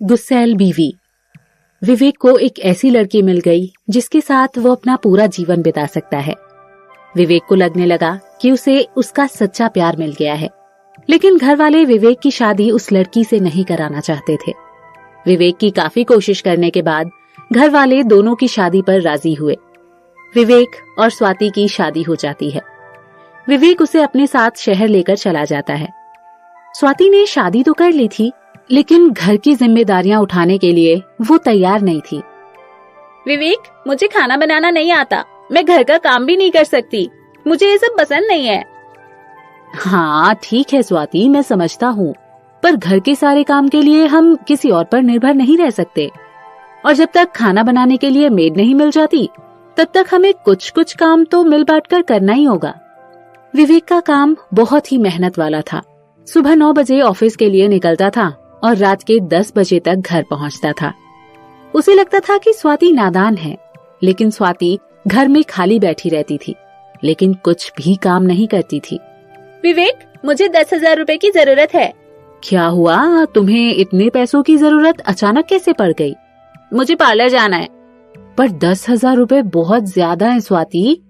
गुस्सैल बीवी। विवेक को एक ऐसी लड़की मिल गई जिसके साथ वो अपना पूरा जीवन बिता सकता है। विवेक को लगने लगा कि उसे उसका सच्चा प्यार मिल गया है, लेकिन घर वाले विवेक की शादी उस लड़की से नहीं कराना चाहते थे। विवेक की काफी कोशिश करने के बाद घर वाले दोनों की शादी पर राजी हुए। विवेक और स्वाति की शादी हो जाती है। विवेक उसे अपने साथ शहर लेकर चला जाता है। स्वाति ने शादी तो कर ली थी, लेकिन घर की जिम्मेदारियां उठाने के लिए वो तैयार नहीं थी। विवेक, मुझे खाना बनाना नहीं आता, मैं घर का काम भी नहीं कर सकती, मुझे ये सब पसंद नहीं है। हाँ ठीक है स्वाति, मैं समझता हूँ, पर घर के सारे काम के लिए हम किसी और पर निर्भर नहीं रह सकते, और जब तक खाना बनाने के लिए मेड नहीं मिल जाती तब तक हमें कुछ कुछ काम तो मिल बांट कर करना ही होगा। विवेक का काम बहुत ही मेहनत वाला था। सुबह 9 बजे ऑफिस के लिए निकलता था और रात के 10 बजे तक घर पहुंचता था। उसे लगता था कि स्वाति नादान है, लेकिन स्वाति घर में खाली बैठी रहती थी, लेकिन कुछ भी काम नहीं करती थी। विवेक, मुझे 10,000 रुपए की जरूरत है। क्या हुआ, तुम्हें इतने पैसों की जरूरत अचानक कैसे पड़ गई? मुझे पार्लर जाना है। पर 10,000 रुपए बहुत ज्यादा है स्वाति।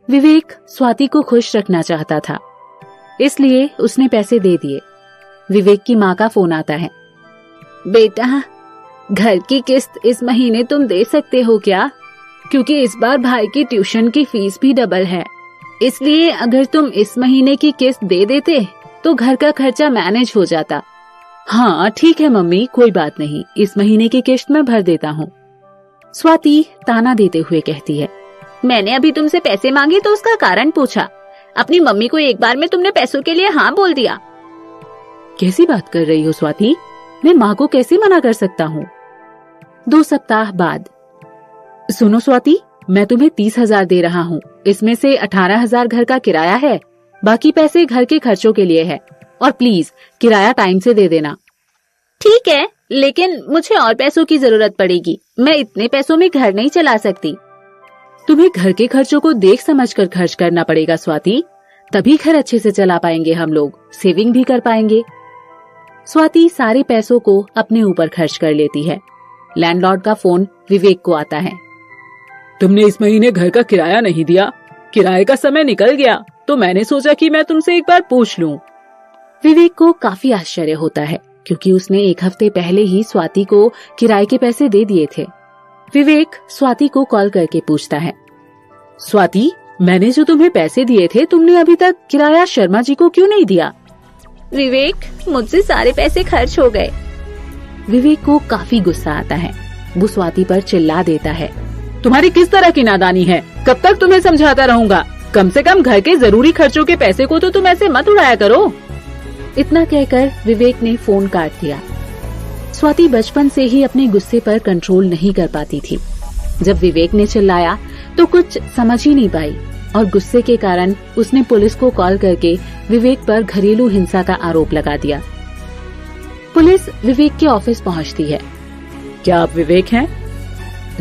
विवेक स्वाति को खुश रखना चाहता था, इसलिए उसने पैसे दे दिए। विवेक की माँ का फोन आता है। बेटा, घर की किस्त इस महीने तुम दे सकते हो क्या? क्योंकि इस बार भाई की ट्यूशन की फीस भी डबल है, इसलिए अगर तुम इस महीने की किस्त दे देते तो घर का खर्चा मैनेज हो जाता। हाँ ठीक है मम्मी, कोई बात नहीं, इस महीने की किस्त मैं भर देता हूँ, स्वाति ताना देते हुए कहती है। मैंने अभी तुमसे पैसे मांगे तो उसका कारण पूछा। अपनी मम्मी को एक बार में तुमने पैसों के लिए हाँ बोल दिया। कैसी बात कर रही हो स्वाति, मैं माँ को कैसे मना कर सकता हूँ? 2 सप्ताह बाद। सुनो स्वाति, मैं तुम्हें 30,000 दे रहा हूँ, इसमें से 18,000 घर का किराया है, बाकी पैसे घर के खर्चों के लिए है, और प्लीज किराया टाइम से दे देना। ठीक है, लेकिन मुझे और पैसों की जरूरत पड़ेगी, मैं इतने पैसों में घर नहीं चला सकती। तुम्हें घर के खर्चों को देख समझ कर खर्च करना पड़ेगा स्वाति, तभी घर अच्छे से चला पाएंगे हम लोग, सेविंग भी कर पाएंगे। स्वाति सारे पैसों को अपने ऊपर खर्च कर लेती है। लैंडलॉर्ड का फोन विवेक को आता है। तुमने इस महीने घर का किराया नहीं दिया, किराए का समय निकल गया, तो मैंने सोचा कि मैं तुमसे एक बार पूछ लूं। विवेक को काफी आश्चर्य होता है, क्योंकि उसने 1 हफ्ते पहले ही स्वाति को किराए के पैसे दे दिए थे। विवेक स्वाति को कॉल करके पूछता है, स्वाति, मैंने जो तुम्हें पैसे दिए थे, तुमने अभी तक किराया शर्मा जी को क्यों नहीं दिया? विवेक, मुझसे सारे पैसे खर्च हो गए। विवेक को काफी गुस्सा आता है। वो स्वाति पर चिल्ला देता है, तुम्हारी किस तरह की नादानी है? कब तक तुम्हें समझाता रहूंगा? कम से कम घर के जरूरी खर्चों के पैसे को तो तुम ऐसे मत उड़ाया करो। इतना कहकर विवेक ने फोन काट दिया। स्वाति बचपन से ही अपने गुस्से पर कंट्रोल नहीं कर पाती थी। जब विवेक ने चिल्लाया तो कुछ समझ ही नहीं पाई, और गुस्से के कारण उसने पुलिस को कॉल करके विवेक पर घरेलू हिंसा का आरोप लगा दिया। पुलिस विवेक के ऑफिस पहुंचती है। क्या आप विवेक हैं?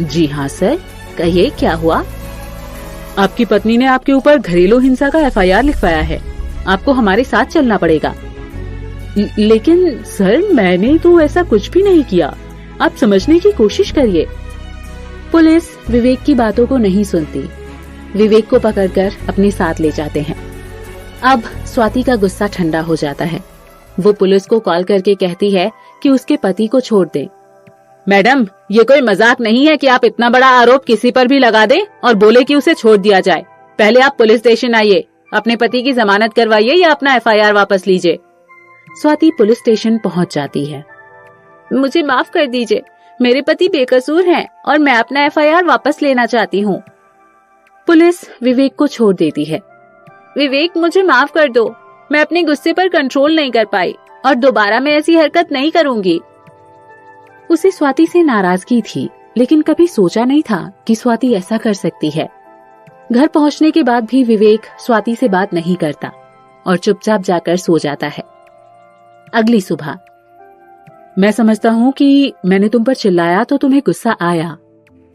जी हाँ सर, कहिए क्या हुआ? आपकी पत्नी ने आपके ऊपर घरेलू हिंसा का FIR लिखवाया है, आपको हमारे साथ चलना पड़ेगा। लेकिन सर, मैंने तो ऐसा कुछ भी नहीं किया, आप समझने की कोशिश करिए। पुलिस विवेक की बातों को नहीं सुनती। विवेक को पकड़कर अपने साथ ले जाते हैं। अब स्वाति का गुस्सा ठंडा हो जाता है। वो पुलिस को कॉल करके कहती है कि उसके पति को छोड़ दे। मैडम, ये कोई मजाक नहीं है कि आप इतना बड़ा आरोप किसी पर भी लगा दें और बोले कि उसे छोड़ दिया जाए। पहले आप पुलिस स्टेशन आइए, अपने पति की जमानत करवाइए या अपना FIR वापस लीजिए। स्वाति पुलिस स्टेशन पहुंच जाती है। मुझे माफ कर दीजिए, मेरे पति बेकसूर हैं और मैं अपना FIR वापस लेना चाहती हूँ। पुलिस विवेक को छोड़ देती है। विवेक, मुझे माफ कर दो, मैं अपने गुस्से पर कंट्रोल नहीं कर पाई और दोबारा मैं ऐसी हरकत नहीं करूंगी। उसे स्वाति से नाराजगी थी, लेकिन कभी सोचा नहीं था कि स्वाति ऐसा कर सकती है। घर पहुंचने के बाद भी विवेक स्वाति से बात नहीं करता और चुपचाप जाकर सो जाता है। अगली सुबह। मैं समझता हूँ कि मैंने तुम पर चिल्लाया तो तुम्हें गुस्सा आया,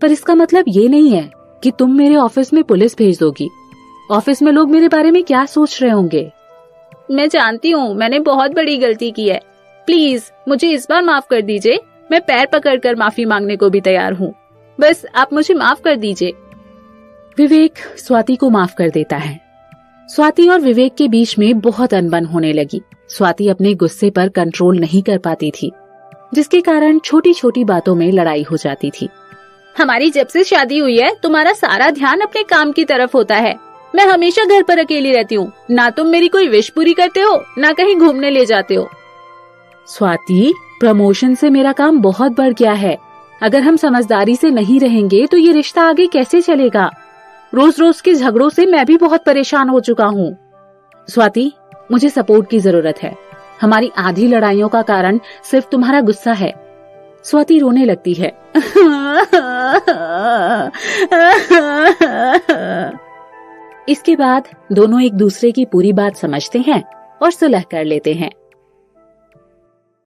पर इसका मतलब ये नहीं है कि तुम मेरे ऑफिस में पुलिस भेज दोगी। ऑफिस में लोग मेरे बारे में क्या सोच रहे होंगे? मैं जानती हूँ मैंने बहुत बड़ी गलती की है, प्लीज मुझे इस बार माफ कर दीजिए। मैं पैर पकड़कर माफी मांगने को भी तैयार हूँ। बस आप मुझे माफ कर दीजिए। विवेक स्वाति को माफ कर देता है। स्वाति और विवेक के बीच में बहुत अनबन होने लगी। स्वाति अपने गुस्से पर कंट्रोल नहीं कर पाती थी, जिसके कारण छोटी छोटी बातों में लड़ाई हो जाती थी। हमारी जब से शादी हुई है तुम्हारा सारा ध्यान अपने काम की तरफ होता है। मैं हमेशा घर पर अकेली रहती हूँ। ना तुम मेरी कोई विश पूरी करते हो, ना कहीं घूमने ले जाते हो। स्वाति, प्रमोशन से मेरा काम बहुत बढ़ गया है। अगर हम समझदारी से नहीं रहेंगे तो ये रिश्ता आगे कैसे चलेगा? रोज रोज के झगड़ों से मैं भी बहुत परेशान हो चुका हूँ। स्वाति, मुझे सपोर्ट की जरूरत है। हमारी आधी लड़ाइयों का कारण सिर्फ तुम्हारा गुस्सा है। स्वाति रोने लगती है। इसके बाद दोनों एक दूसरे की पूरी बात समझते हैं और सुलह कर लेते हैं।